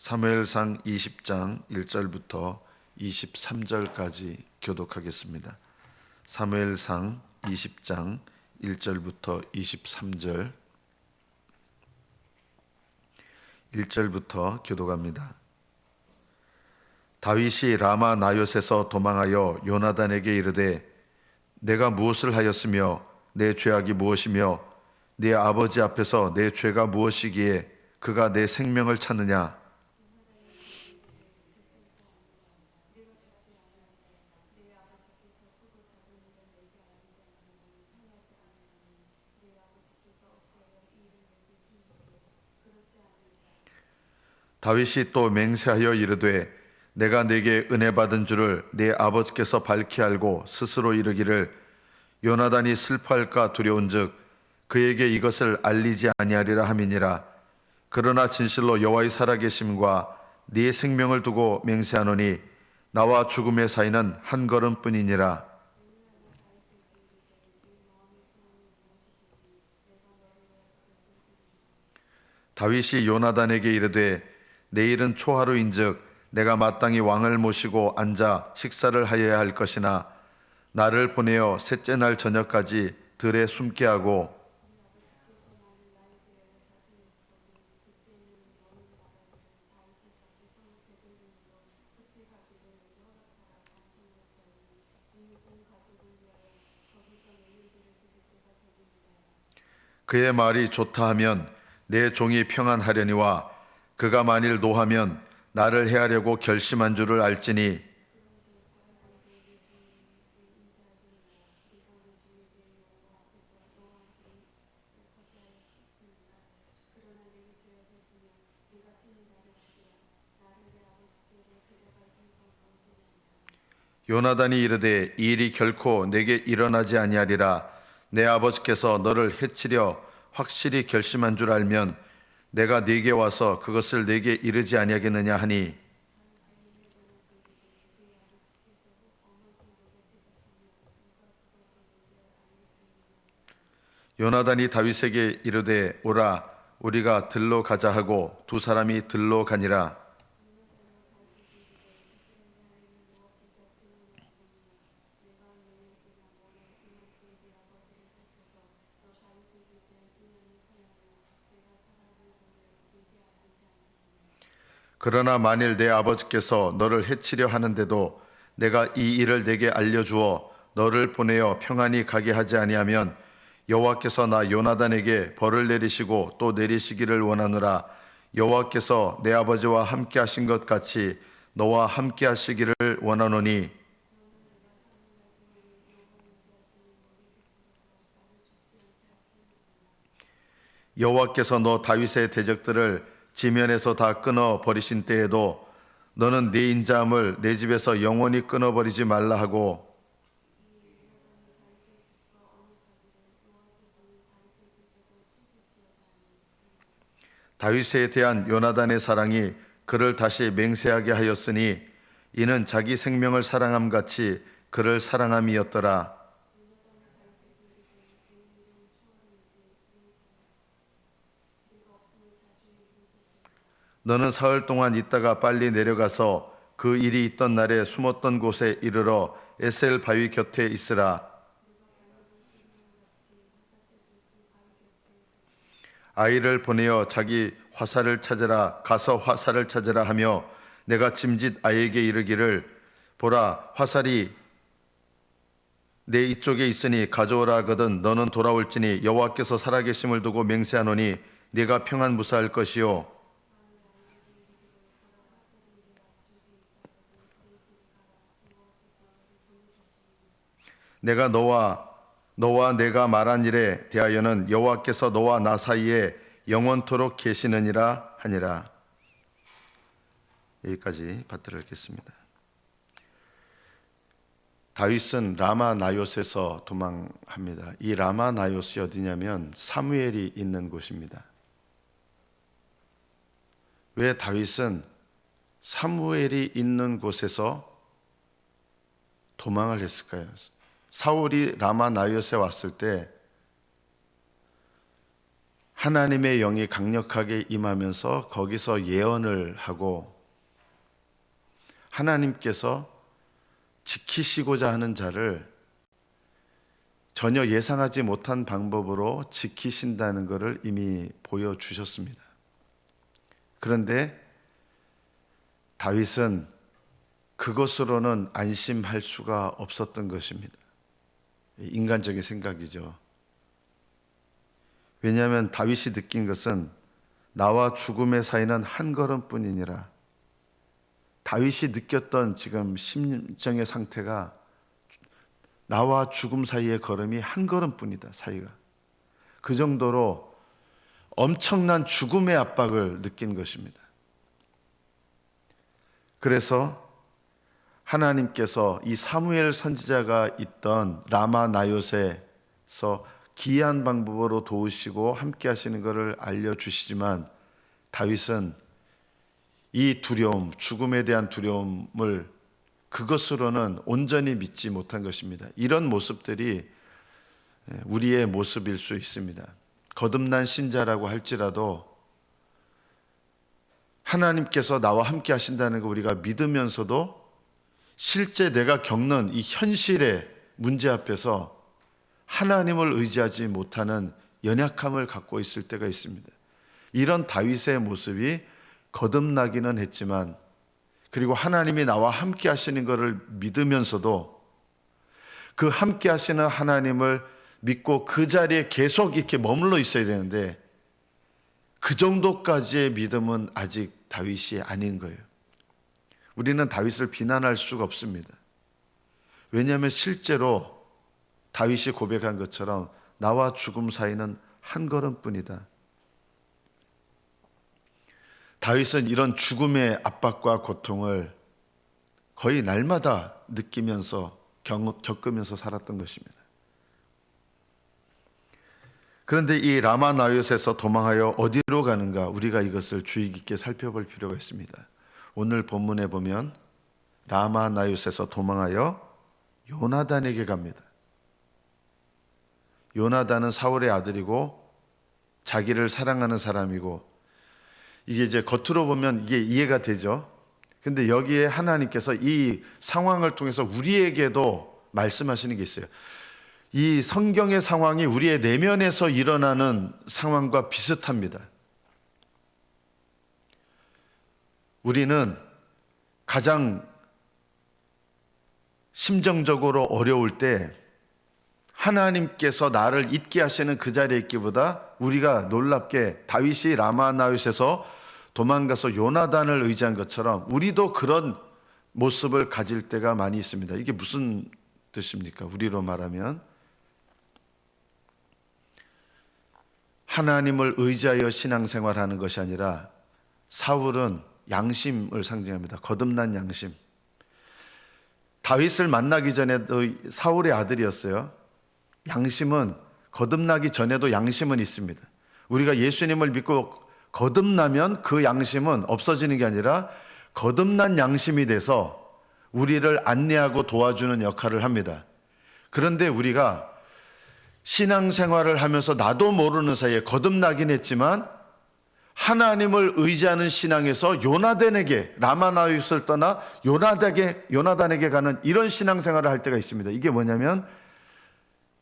사무엘상 20장 1절부터 23절까지 교독하겠습니다. 사무엘상 20장 1절부터 23절 1절부터 교독합니다. 다윗이 라마 나요스에서 도망하여 요나단에게 이르되 내가 무엇을 하였으며 내 죄악이 무엇이며 네 아버지 앞에서 내 죄가 무엇이기에 그가 내 생명을 찾느냐. 다윗이 또 맹세하여 이르되 내가 네게 은혜 받은 줄을 네 아버지께서 밝히 알고 스스로 이르기를 요나단이 슬퍼할까 두려운즉 그에게 이것을 알리지 아니하리라 함이니라. 그러나 진실로 여호와의 살아계심과 네 생명을 두고 맹세하노니 나와 죽음의 사이는 한 걸음뿐이니라. 다윗이 요나단에게 이르되 내일은 초하루인즉 내가 마땅히 왕을 모시고 앉아 식사를 하여야 할 것이나 나를 보내어 셋째 날 저녁까지 들에 숨게 하고 그의 말이 좋다 하면 내 종이 평안하려니와 그가 만일 노하면 나를 해하려고 결심한 줄을 알지니 요나단이 이르되 이 일이 결코 내게 일어나지 아니하리라. 내 아버지께서 너를 해치려 확실히 결심한 줄 알면 내가 네게 와서 그것을 네게 이르지 아니하겠느냐 하니 요나단이 다윗에게 이르되 오라 우리가 들로 가자 하고 두 사람이 들로 가니라. 그러나 만일 내 아버지께서 너를 해치려 하는데도 내가 이 일을 내게 알려주어 너를 보내어 평안히 가게 하지 아니하면 여호와께서 나 요나단에게 벌을 내리시고 또 내리시기를 원하노라. 여호와께서 내 아버지와 함께 하신 것 같이 너와 함께 하시기를 원하노니 여호와께서 너 다윗의 대적들을 지면에서 다 끊어 버리신 때에도 너는 네 인자함을 내 집에서 영원히 끊어 버리지 말라 하고 다윗에 대한 요나단의 사랑이 그를 다시 맹세하게 하였으니 이는 자기 생명을 사랑함 같이 그를 사랑함이었더라. 너는 사흘 동안 있다가 빨리 내려가서 그 일이 있던 날에 숨었던 곳에 이르러 에셀 바위 곁에 있으라. 아이를 보내어 자기 화살을 찾으라 가서 화살을 찾으라 하며 내가 짐짓 아이에게 이르기를 보라 화살이 내 이쪽에 있으니 가져오라 하거든 너는 돌아올지니 여호와께서 살아계심을 두고 맹세하노니 네가 평안 무사할 것이요 내가 너와 내가 말한 일에 대하여는 여호와께서 너와 나 사이에 영원토록 계시느니라 하니라. 여기까지 받들어 읽겠습니다. 다윗은 라마 나요스에서 도망합니다. 이 라마 나요스이 어디냐면 사무엘이 있는 곳입니다. 왜 다윗은 사무엘이 있는 곳에서 도망을 했을까요? 사울이 라마 나요스에 왔을 때 하나님의 영이 강력하게 임하면서 거기서 예언을 하고 하나님께서 지키시고자 하는 자를 전혀 예상하지 못한 방법으로 지키신다는 것을 이미 보여주셨습니다. 그런데 다윗은 그것으로는 안심할 수가 없었던 것입니다. 인간적인 생각이죠. 왜냐하면 다윗이 느낀 것은 나와 죽음의 사이는 한 걸음뿐이니라. 다윗이 느꼈던 지금 심정의 상태가 나와 죽음 사이의 걸음이 한 걸음뿐이다, 사이가. 그 정도로 엄청난 죽음의 압박을 느낀 것입니다. 그래서 하나님께서 이 사무엘 선지자가 있던 라마 나요셋에서 기이한 방법으로 도우시고 함께 하시는 것을 알려주시지만 다윗은 이 두려움, 죽음에 대한 두려움을 그것으로는 온전히 믿지 못한 것입니다. 이런 모습들이 우리의 모습일 수 있습니다. 거듭난 신자라고 할지라도 하나님께서 나와 함께 하신다는 거 우리가 믿으면서도 실제 내가 겪는 이 현실의 문제 앞에서 하나님을 의지하지 못하는 연약함을 갖고 있을 때가 있습니다. 이런 다윗의 모습이 거듭나기는 했지만, 그리고 하나님이 나와 함께 하시는 것을 믿으면서도 그 함께 하시는 하나님을 믿고 그 자리에 계속 이렇게 머물러 있어야 되는데 그 정도까지의 믿음은 아직 다윗이 아닌 거예요. 우리는 다윗을 비난할 수가 없습니다. 왜냐하면 실제로 다윗이 고백한 것처럼 나와 죽음 사이는 한 걸음뿐이다. 다윗은 이런 죽음의 압박과 고통을 거의 날마다 느끼면서 겪으면서 살았던 것입니다. 그런데 이 라마 나요셋에서 도망하여 어디로 가는가, 우리가 이것을 주의 깊게 살펴볼 필요가 있습니다. 오늘 본문에 보면 라마 나요셋에서 도망하여 요나단에게 갑니다. 요나단은 사울의 아들이고 자기를 사랑하는 사람이고, 이게 이제 겉으로 보면 이게 이해가 되죠. 근데 여기에 하나님께서 이 상황을 통해서 우리에게도 말씀하시는 게 있어요. 이 성경의 상황이 우리의 내면에서 일어나는 상황과 비슷합니다. 우리는 가장 심정적으로 어려울 때 하나님께서 나를 있게 하시는 그 자리에 있기보다 우리가 놀랍게 다윗이 라마나윗에서 도망가서 요나단을 의지한 것처럼 우리도 그런 모습을 가질 때가 많이 있습니다. 이게 무슨 뜻입니까? 우리로 말하면 하나님을 의지하여 신앙생활하는 것이 아니라, 사울은 양심을 상징합니다. 거듭난 양심. 다윗을 만나기 전에도 사울의 아들이었어요. 양심은 거듭나기 전에도 양심은 있습니다. 우리가 예수님을 믿고 거듭나면 그 양심은 없어지는 게 아니라 거듭난 양심이 돼서 우리를 안내하고 도와주는 역할을 합니다. 그런데 우리가 신앙생활을 하면서 나도 모르는 사이에 거듭나긴 했지만 하나님을 의지하는 신앙에서 요나단에게, 라마나윗을 떠나 요나단에게 가는 이런 신앙생활을 할 때가 있습니다. 이게 뭐냐면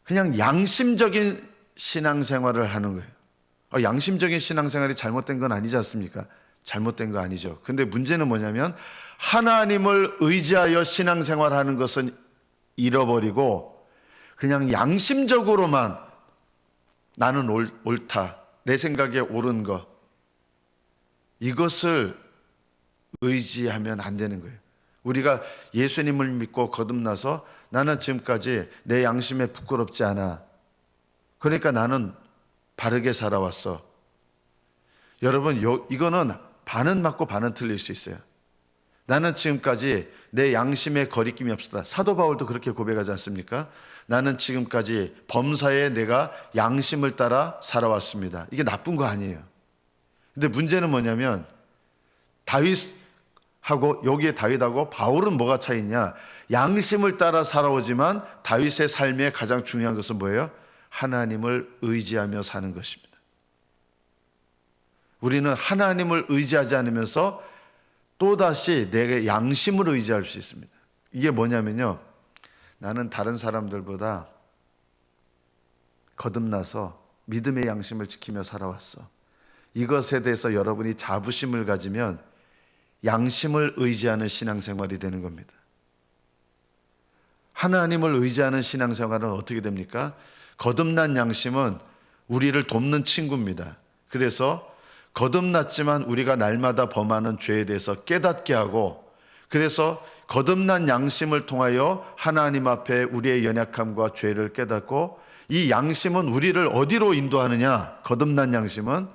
그냥 양심적인 신앙생활을 하는 거예요. 양심적인 신앙생활이 잘못된 건 아니지 않습니까? 잘못된 거 아니죠. 근데 문제는 뭐냐면 하나님을 의지하여 신앙생활하는 것은 잃어버리고 그냥 양심적으로만 나는 옳다, 내 생각에 옳은 것, 이것을 의지하면 안 되는 거예요. 우리가 예수님을 믿고 거듭나서 나는 지금까지 내 양심에 부끄럽지 않아, 그러니까 나는 바르게 살아왔어. 여러분, 이거는 반은 맞고 반은 틀릴 수 있어요. 나는 지금까지 내 양심에 거리낌이 없었다. 사도 바울도 그렇게 고백하지 않습니까? 나는 지금까지 범사에 내가 양심을 따라 살아왔습니다. 이게 나쁜 거 아니에요. 근데 문제는 뭐냐면 다윗하고, 여기에 다윗하고 바울은 뭐가 차이냐? 양심을 따라 살아오지만 다윗의 삶의 가장 중요한 것은 뭐예요? 하나님을 의지하며 사는 것입니다. 우리는 하나님을 의지하지 않으면서 또다시 내 양심을 의지할 수 있습니다. 이게 뭐냐면요, 나는 다른 사람들보다 거듭나서 믿음의 양심을 지키며 살아왔어. 이것에 대해서 여러분이 자부심을 가지면 양심을 의지하는 신앙생활이 되는 겁니다. 하나님을 의지하는 신앙생활은 어떻게 됩니까? 거듭난 양심은 우리를 돕는 친구입니다. 그래서 거듭났지만 우리가 날마다 범하는 죄에 대해서 깨닫게 하고, 그래서 거듭난 양심을 통하여 하나님 앞에 우리의 연약함과 죄를 깨닫고, 이 양심은 우리를 어디로 인도하느냐? 거듭난 양심은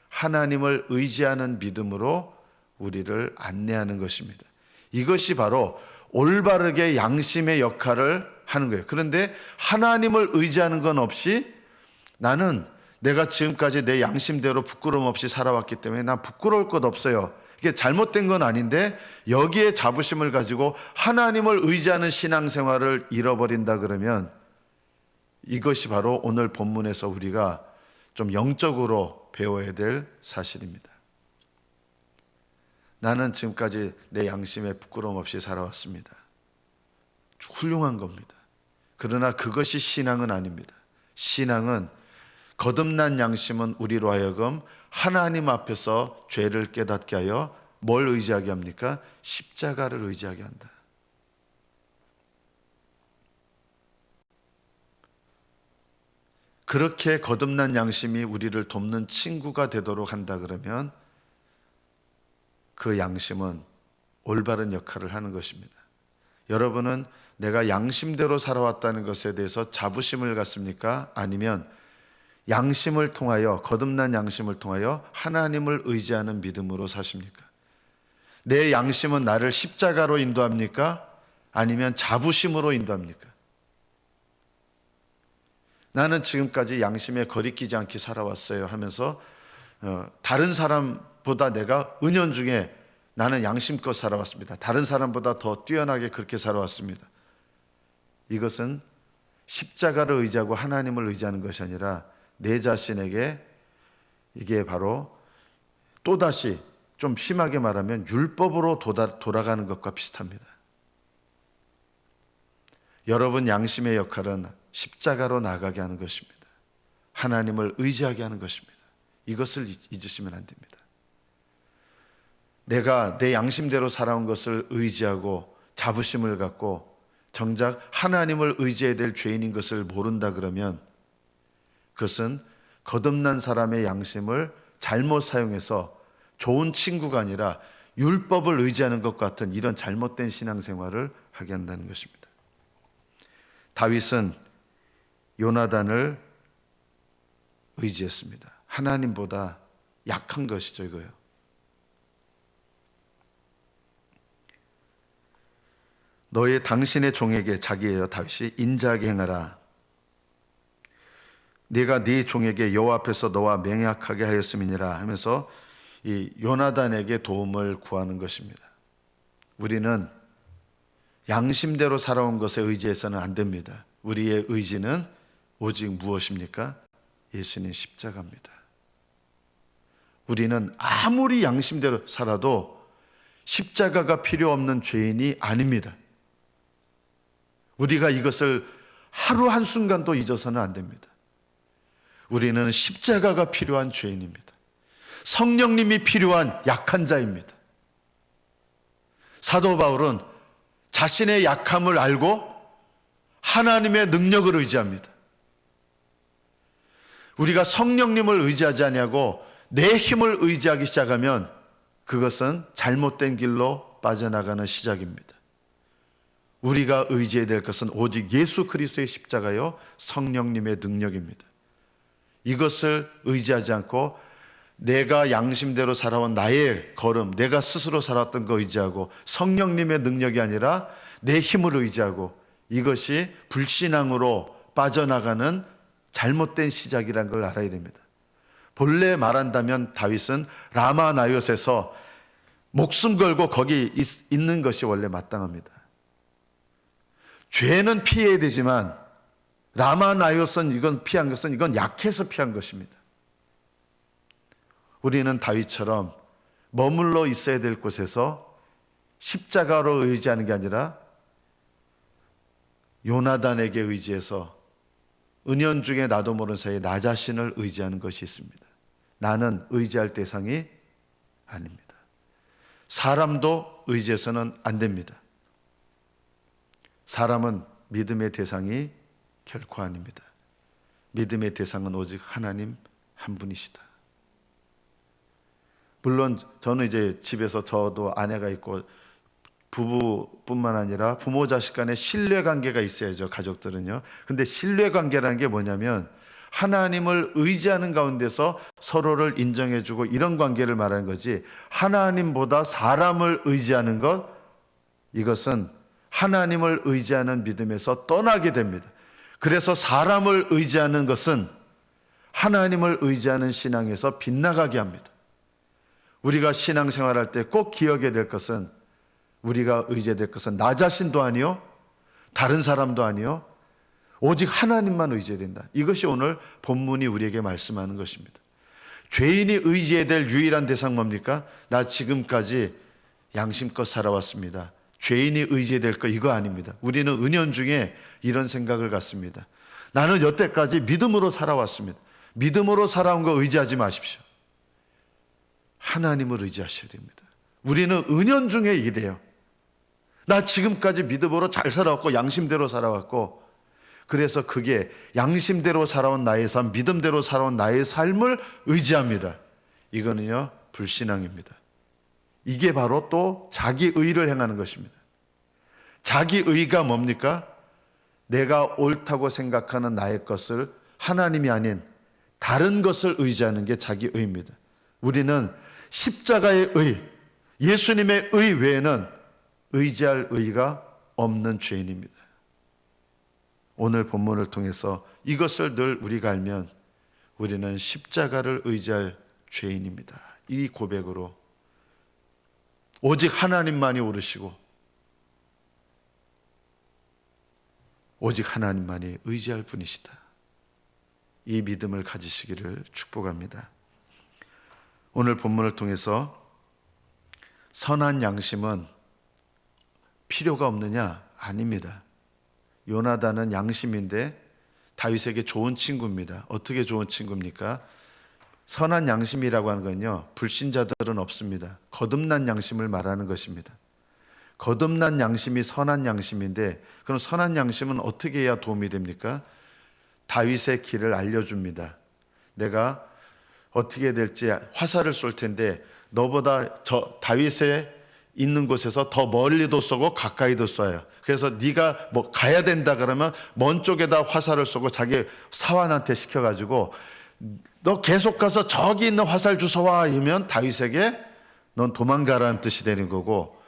하나님을 의지하는 믿음으로 우리를 안내하는 것입니다. 이것이 바로 올바르게 양심의 역할을 하는 거예요. 그런데 하나님을 의지하는 건 없이 나는 내가 지금까지 내 양심대로 부끄러움 없이 살아왔기 때문에 난 부끄러울 것 없어요. 이게 잘못된 건 아닌데 여기에 자부심을 가지고 하나님을 의지하는 신앙생활을 잃어버린다 그러면 이것이 바로 오늘 본문에서 우리가 좀 영적으로 배워야 될 사실입니다. 나는 지금까지 내 양심에 부끄러움 없이 살아왔습니다. 훌륭한 겁니다. 그러나 그것이 신앙은 아닙니다. 신앙은 거듭난 양심은 우리로 하여금 하나님 앞에서 죄를 깨닫게 하여 뭘 의지하게 합니까? 십자가를 의지하게 한다. 그렇게 거듭난 양심이 우리를 돕는 친구가 되도록 한다 그러면 그 양심은 올바른 역할을 하는 것입니다. 여러분은 내가 양심대로 살아왔다는 것에 대해서 자부심을 갖습니까? 아니면 양심을 통하여, 거듭난 양심을 통하여 하나님을 의지하는 믿음으로 사십니까? 내 양심은 나를 십자가로 인도합니까? 아니면 자부심으로 인도합니까? 나는 지금까지 양심에 거리끼지 않게 살아왔어요 하면서 다른 사람보다 내가 은연중에 나는 양심껏 살아왔습니다. 다른 사람보다 더 뛰어나게 그렇게 살아왔습니다. 이것은 십자가를 의지하고 하나님을 의지하는 것이 아니라 내 자신에게, 이게 바로 또다시 좀 심하게 말하면 율법으로 돌아가는 것과 비슷합니다. 여러분 양심의 역할은 십자가로 나가게 하는 것입니다. 하나님을 의지하게 하는 것입니다. 이것을 잊으시면 안 됩니다. 내가 내 양심대로 살아온 것을 의지하고 자부심을 갖고 정작 하나님을 의지해야 될 죄인인 것을 모른다 그러면 그것은 거듭난 사람의 양심을 잘못 사용해서 좋은 친구가 아니라 율법을 의지하는 것 같은 이런 잘못된 신앙생활을 하게 한다는 것입니다. 다윗은 요나단을 의지했습니다. 하나님보다 약한 것이죠, 이거요. 너의 당신의 종에게, 자기예요 다윗이, 인자하게 행하라. 네가 네 종에게 여호와 앞에서 너와 맹약하게 하였음이니라 하면서 이 요나단에게 도움을 구하는 것입니다. 우리는 양심대로 살아온 것에 의지해서는 안 됩니다. 우리의 의지는 오직 무엇입니까? 예수님 십자가입니다. 우리는 아무리 양심대로 살아도 십자가가 필요 없는 죄인이 아닙니다. 우리가 이것을 하루 한순간도 잊어서는 안 됩니다. 우리는 십자가가 필요한 죄인입니다. 성령님이 필요한 약한 자입니다. 사도 바울은 자신의 약함을 알고 하나님의 능력을 의지합니다. 우리가 성령님을 의지하지 아니하고 내 힘을 의지하기 시작하면 그것은 잘못된 길로 빠져나가는 시작입니다. 우리가 의지해야 될 것은 오직 예수 그리스도의 십자가요 성령님의 능력입니다. 이것을 의지하지 않고 내가 양심대로 살아온 나의 걸음, 내가 스스로 살았던 거 의지하고 성령님의 능력이 아니라 내 힘을 의지하고, 이것이 불신앙으로 빠져나가는 잘못된 시작이라는 걸 알아야 됩니다. 본래 말한다면 다윗은 라마 나옳에서 목숨 걸고 거기 있는 것이 원래 마땅합니다. 죄는 피해야 되지만 라마 나옳은 이건 피한 것은 이건 약해서 피한 것입니다. 우리는 다윗처럼 머물러 있어야 될 곳에서 십자가로 의지하는 게 아니라 요나단에게 의지해서 은연중에 나도 모르는 사이에 나 자신을 의지하는 것이 있습니다. 나는 의지할 대상이 아닙니다. 사람도 의지해서는 안 됩니다. 사람은 믿음의 대상이 결코 아닙니다. 믿음의 대상은 오직 하나님 한 분이시다. 물론 저는 이제 집에서 저도 아내가 있고 부부뿐만 아니라 부모 자식 간에 신뢰관계가 있어야죠. 가족들은요. 근데 신뢰관계라는 게 뭐냐면 하나님을 의지하는 가운데서 서로를 인정해주고 이런 관계를 말하는 거지, 하나님보다 사람을 의지하는 것, 이것은 하나님을 의지하는 믿음에서 떠나게 됩니다. 그래서 사람을 의지하는 것은 하나님을 의지하는 신앙에서 빗나가게 합니다. 우리가 신앙생활할 때 꼭 기억해야 될 것은, 우리가 의지해야 될 것은 나 자신도 아니요, 다른 사람도 아니요, 오직 하나님만 의지해야 된다. 이것이 오늘 본문이 우리에게 말씀하는 것입니다. 죄인이 의지해야 될 유일한 대상 뭡니까? 나 지금까지 양심껏 살아왔습니다. 죄인이 의지해야 될 거 이거 아닙니다. 우리는 은연중에 이런 생각을 갖습니다. 나는 여태까지 믿음으로 살아왔습니다. 믿음으로 살아온 거 의지하지 마십시오. 하나님을 의지하셔야 됩니다. 우리는 은연중에 이래요. 나 지금까지 믿음으로 잘 살아왔고 양심대로 살아왔고, 그래서 그게 양심대로 살아온 나의 삶, 믿음대로 살아온 나의 삶을 의지합니다. 이거는요, 불신앙입니다. 이게 바로 또 자기의를 행하는 것입니다. 자기의가 뭡니까? 내가 옳다고 생각하는 나의 것을 하나님이 아닌 다른 것을 의지하는 게 자기의입니다. 우리는 십자가의 의, 예수님의 의 외에는 의지할 의가 없는 죄인입니다. 오늘 본문을 통해서 이것을 늘 우리가 알면 우리는 십자가를 의지할 죄인입니다. 이 고백으로 오직 하나님만이 옳으시고 오직 하나님만이 의지할 분이시다. 이 믿음을 가지시기를 축복합니다. 오늘 본문을 통해서 선한 양심은 필요가 없느냐? 아닙니다. 요나단은 양심인데 다윗에게 좋은 친구입니다. 어떻게 좋은 친구입니까? 선한 양심이라고 하는 건요, 불신자들은 없습니다. 거듭난 양심을 말하는 것입니다. 거듭난 양심이 선한 양심인데, 그럼 선한 양심은 어떻게 해야 도움이 됩니까? 다윗의 길을 알려줍니다. 내가 어떻게 될지 화살을 쏠 텐데 너보다 저 다윗의 있는 곳에서 더 멀리도 쏘고 가까이도 쏴요. 그래서 네가 뭐 가야 된다 그러면 먼 쪽에다 화살을 쏘고 자기 사환한테 시켜가지고 너 계속 가서 저기 있는 화살 주워와 이러면 다윗에게 넌 도망가라는 뜻이 되는 거고,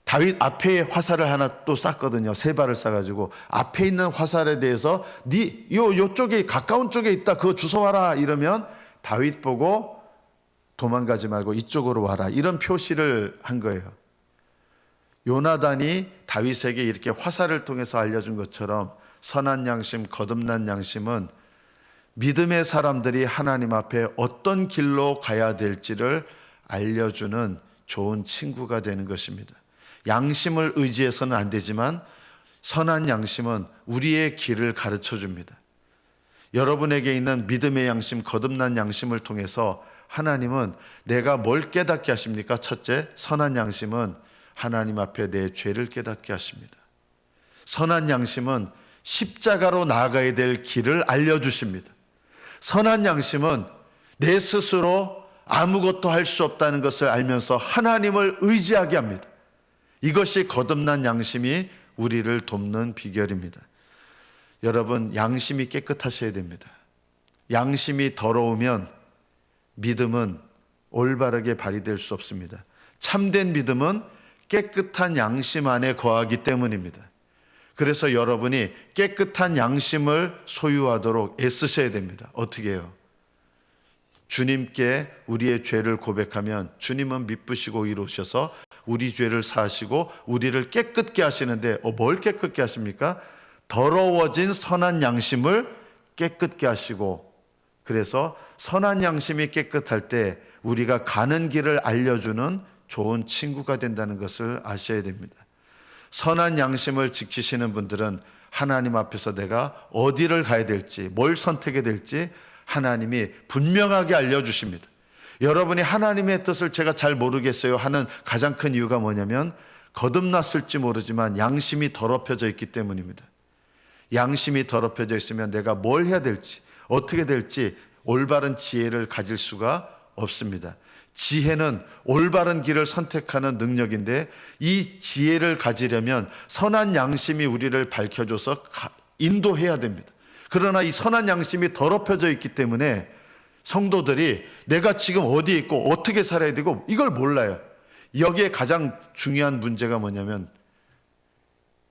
다윗 앞에 화살을 하나 또 쐈거든요. 3발을 쏴가지고 앞에 있는 화살에 대해서 요쪽에 가까운 쪽에 있다 그거 주워와라 이러면 다윗 보고 도망가지 말고 이쪽으로 와라, 이런 표시를 한 거예요. 요나단이 다윗에게 이렇게 화살을 통해서 알려준 것처럼 선한 양심, 거듭난 양심은 믿음의 사람들이 하나님 앞에 어떤 길로 가야 될지를 알려주는 좋은 친구가 되는 것입니다. 양심을 의지해서는 안 되지만 선한 양심은 우리의 길을 가르쳐 줍니다. 여러분에게 있는 믿음의 양심, 거듭난 양심을 통해서 하나님은 내가 뭘 깨닫게 하십니까? 첫째, 선한 양심은 하나님 앞에 내 죄를 깨닫게 하십니다. 선한 양심은 십자가로 나아가야 될 길을 알려주십니다. 선한 양심은 내 스스로 아무것도 할 수 없다는 것을 알면서 하나님을 의지하게 합니다. 이것이 거듭난 양심이 우리를 돕는 비결입니다. 여러분, 양심이 깨끗하셔야 됩니다. 양심이 더러우면 믿음은 올바르게 발휘될 수 없습니다. 참된 믿음은 깨끗한 양심 안에 거하기 때문입니다. 그래서 여러분이 깨끗한 양심을 소유하도록 애쓰셔야 됩니다. 어떻게 해요? 주님께 우리의 죄를 고백하면 주님은 미쁘시고 의로우셔서 우리 죄를 사하시고 우리를 깨끗게 하시는데, 뭘 깨끗게 하십니까? 더러워진 선한 양심을 깨끗게 하시고, 그래서 선한 양심이 깨끗할 때 우리가 가는 길을 알려주는 좋은 친구가 된다는 것을 아셔야 됩니다. 선한 양심을 지키시는 분들은 하나님 앞에서 내가 어디를 가야 될지, 뭘 선택해야 될지 하나님이 분명하게 알려주십니다. 여러분이 하나님의 뜻을 제가 잘 모르겠어요 하는 가장 큰 이유가 뭐냐면 거듭났을지 모르지만 양심이 더럽혀져 있기 때문입니다. 양심이 더럽혀져 있으면 내가 뭘 해야 될지, 어떻게 될지 올바른 지혜를 가질 수가 없습니다. 지혜는 올바른 길을 선택하는 능력인데 이 지혜를 가지려면 선한 양심이 우리를 밝혀줘서 인도해야 됩니다. 그러나 이 선한 양심이 더럽혀져 있기 때문에 성도들이 내가 지금 어디에 있고 어떻게 살아야 되고 이걸 몰라요. 여기에 가장 중요한 문제가 뭐냐면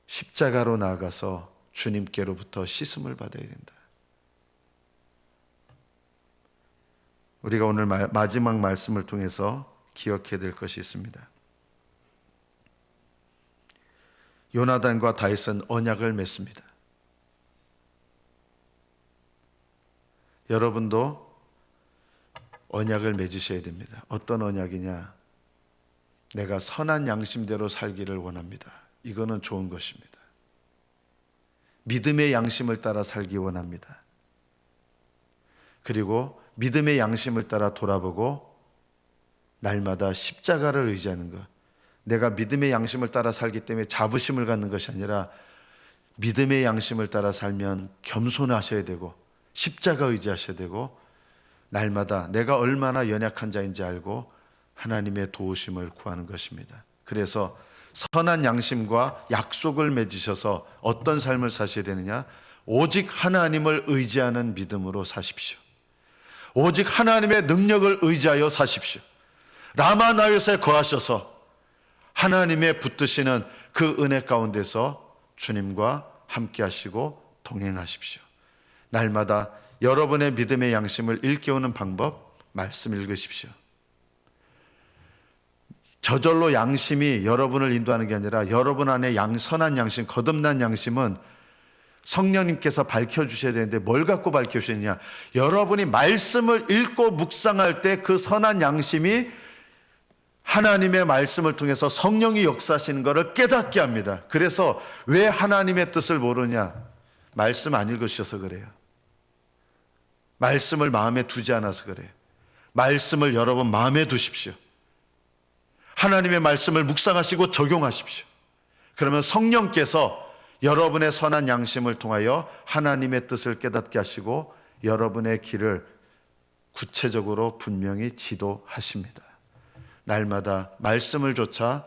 십자가로 나아가서 주님께로부터 씻음을 받아야 된다. 우리가 오늘 마지막 말씀을 통해서 기억해야 될 것이 있습니다. 요나단과 다윗은 언약을 맺습니다. 여러분도 언약을 맺으셔야 됩니다. 어떤 언약이냐? 내가 선한 양심대로 살기를 원합니다. 이거는 좋은 것입니다. 믿음의 양심을 따라 살기 원합니다. 그리고 믿음의 양심을 따라 돌아보고 날마다 십자가를 의지하는 것. 내가 믿음의 양심을 따라 살기 때문에 자부심을 갖는 것이 아니라 믿음의 양심을 따라 살면 겸손하셔야 되고 십자가 의지하셔야 되고 날마다 내가 얼마나 연약한 자인지 알고 하나님의 도우심을 구하는 것입니다. 그래서 선한 양심과 약속을 맺으셔서 어떤 삶을 사셔야 되느냐? 오직 하나님을 의지하는 믿음으로 사십시오. 오직 하나님의 능력을 의지하여 사십시오. 라마나요에 거하셔서 하나님의 붙드시는 그 은혜 가운데서 주님과 함께 하시고 동행하십시오. 날마다 여러분의 믿음의 양심을 일깨우는 방법 말씀 읽으십시오. 저절로 양심이 여러분을 인도하는 게 아니라 여러분 안에 선한 양심, 거듭난 양심은 성령님께서 밝혀주셔야 되는데 뭘 갖고 밝혀주시느냐? 여러분이 말씀을 읽고 묵상할 때 그 선한 양심이 하나님의 말씀을 통해서 성령이 역사하시는 것을 깨닫게 합니다. 그래서 왜 하나님의 뜻을 모르냐? 말씀 안 읽으셔서 그래요. 말씀을 마음에 두지 않아서 그래요. 말씀을 여러분 마음에 두십시오. 하나님의 말씀을 묵상하시고 적용하십시오. 그러면 성령께서 여러분의 선한 양심을 통하여 하나님의 뜻을 깨닫게 하시고 여러분의 길을 구체적으로 분명히 지도하십니다. 날마다 말씀을 좇아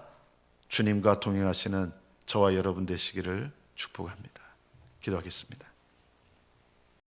주님과 동행하시는 저와 여러분 되시기를 축복합니다. 기도하겠습니다.